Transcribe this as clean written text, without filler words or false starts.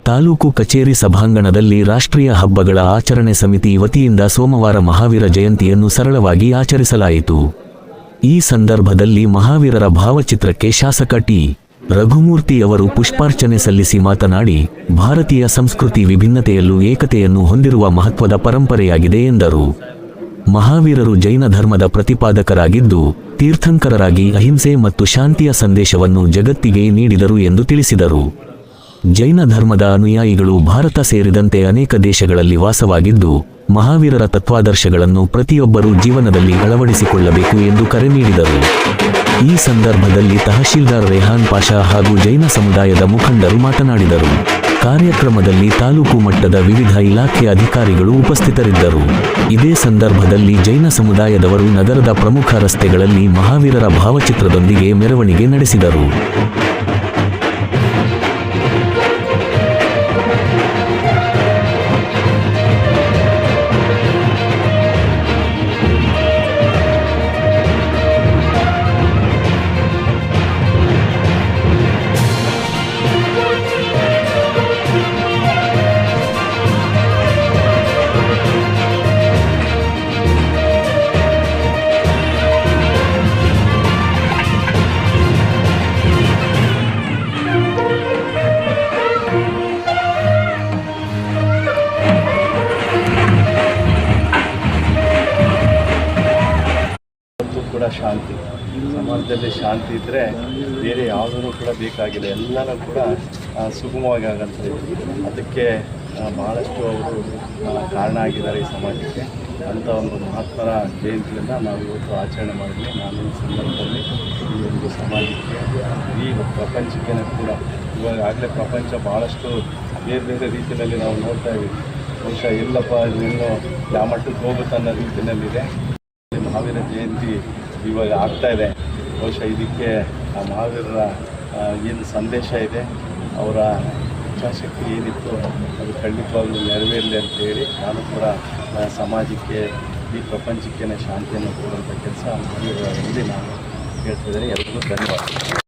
ತಾಲೂಕು ಕಚೇರಿ ಸಭಾಂಗಣದಲ್ಲಿ ರಾಷ್ಟ್ರೀಯ ಹಬ್ಬಗಳ ಆಚರಣೆ ಸಮಿತಿ ವತಿಯಿಂದ ಸೋಮವಾರ ಮಹಾವೀರ ಜಯಂತಿಯನ್ನು ಸರಳವಾಗಿ ಆಚರಿಸಲಾಯಿತು. ಈ ಸಂದರ್ಭದಲ್ಲಿ ಮಹಾವೀರರ ಭಾವಚಿತ್ರಕ್ಕೆ ಶಾಸಕ ಟಿ. ರಘುಮೂರ್ತಿ ಅವರು ಪುಷ್ಪಾರ್ಚನೆ ಸಲ್ಲಿಸಿ ಮಾತನಾಡಿ, ಭಾರತೀಯ ಸಂಸ್ಕೃತಿ ವಿಭಿನ್ನತೆಯಲ್ಲೂ ಏಕತೆಯನ್ನು ಹೊಂದಿರುವ ಮಹತ್ವದ ಪರಂಪರೆಯಾಗಿದೆ ಎಂದರು. ಮಹಾವೀರರು ಜೈನ ಧರ್ಮದ ಪ್ರತಿಪಾದಕರಾಗಿದ್ದು, ತೀರ್ಥಂಕರರಾಗಿ ಅಹಿಂಸೆ ಮತ್ತು ಶಾಂತಿಯ ಸಂದೇಶವನ್ನು ಜಗತ್ತಿಗೆ ನೀಡಿದರು ಎಂದು ತಿಳಿಸಿದರು. ಜೈನ ಧರ್ಮದ ಅನುಯಾಯಿಗಳು ಭಾರತ ಸೇರಿದಂತೆ ಅನೇಕ ದೇಶಗಳಲ್ಲಿ ವಾಸವಾಗಿದ್ದು, ಮಹಾವೀರರ ತತ್ವಾದರ್ಶಗಳನ್ನು ಪ್ರತಿಯೊಬ್ಬರೂ ಜೀವನದಲ್ಲಿ ಅಳವಡಿಸಿಕೊಳ್ಳಬೇಕು ಎಂದು ಕರೆ ನೀಡಿದರು. ಈ ಸಂದರ್ಭದಲ್ಲಿ ತಹಶೀಲ್ದಾರ್ ರೆಹಾನ್ ಪಾಷಾ ಹಾಗೂ ಜೈನ ಸಮುದಾಯದ ಮುಖಂಡರು ಮಾತನಾಡಿದರು. ಕಾರ್ಯಕ್ರಮದಲ್ಲಿ ತಾಲೂಕು ಮಟ್ಟದ ವಿವಿಧ ಇಲಾಖೆ ಅಧಿಕಾರಿಗಳು ಉಪಸ್ಥಿತರಿದ್ದರು. ಇದೇ ಸಂದರ್ಭದಲ್ಲಿ ಜೈನ ಸಮುದಾಯದವರು ನಗರದ ಪ್ರಮುಖ ರಸ್ತೆಗಳಲ್ಲಿ ಮಹಾವೀರರ ಭಾವಚಿತ್ರದೊಂದಿಗೆ ಮೆರವಣಿಗೆ ನಡೆಸಿದರು. ಕೂಡ ಶಾಂತಿ, ಸಮಾಜದಲ್ಲಿ ಶಾಂತಿ ಇದ್ದರೆ ಬೇರೆ ಯಾವುದೂ ಕೂಡ ಬೇಕಾಗಿಲ್ಲ, ಎಲ್ಲನೂ ಕೂಡ ಸುಗಮವಾಗಿ ಆಗುತ್ತೆ. ಅದಕ್ಕೆ ಭಾಳಷ್ಟು ಅವರು ಕಾರಣ ಆಗಿದ್ದಾರೆ ಈ ಸಮಾಜಕ್ಕೆ. ಅಂಥ ಒಂದು ಮಹಾತ್ಮರ ಜಯಂತಿಯನ್ನು ನಾವು ಇವತ್ತು ಆಚರಣೆ ಮಾಡಿದ್ವಿ. ನಾನು ಈ ಸಂದರ್ಭದಲ್ಲಿ ಈ ಒಂದು ಸಮಾಜಕ್ಕೆ, ಈ ಪ್ರಪಂಚಕ್ಕೆ ಕೂಡ ಇವಾಗಲೇ ಪ್ರಪಂಚ ಭಾಳಷ್ಟು ಬೇರೆ ಬೇರೆ ರೀತಿಯಲ್ಲಿ ನಾವು ನೋಡ್ತಾ ಇದ್ದೀವಿ. ಬಹುಶಃ ಎಲ್ಲಪ್ಪ ಇನ್ನೂ ಯಾವ ಮಟ್ಟಕ್ಕೆ ಹೋಗುತ್ತೆ ಅನ್ನೋ ರೀತಿಯಲ್ಲಿದೆ. ಮಹಾವೀರ ಜಯಂತಿ ಇವಾಗ ಆಗ್ತಾಯಿದೆ. ಬಹುಶಃ ಇದಕ್ಕೆ ಆ ಮಹಾವೀರರ ಏನು ಸಂದೇಶ ಇದೆ, ಅವರ ಇಚ್ಛಾಶಕ್ತಿ ಏನಿತ್ತು ಅದು ಖಂಡಿತವಾಗ್ಲೂ ನೆರವೇರಲಿ ಅಂತೇಳಿ ನಾನು ಕೂಡ ಸಮಾಜಕ್ಕೆ, ಈ ಪ್ರಪಂಚಕ್ಕೆ ಶಾಂತಿಯನ್ನು ಕೊಡುವಂಥ ಕೆಲಸ ಮಹಾವೀರರಲ್ಲಿ ನಾನು ಹೇಳ್ತಿದ್ದೇನೆ. ಎಲ್ಲರಿಗೂ ಧನ್ಯವಾದ.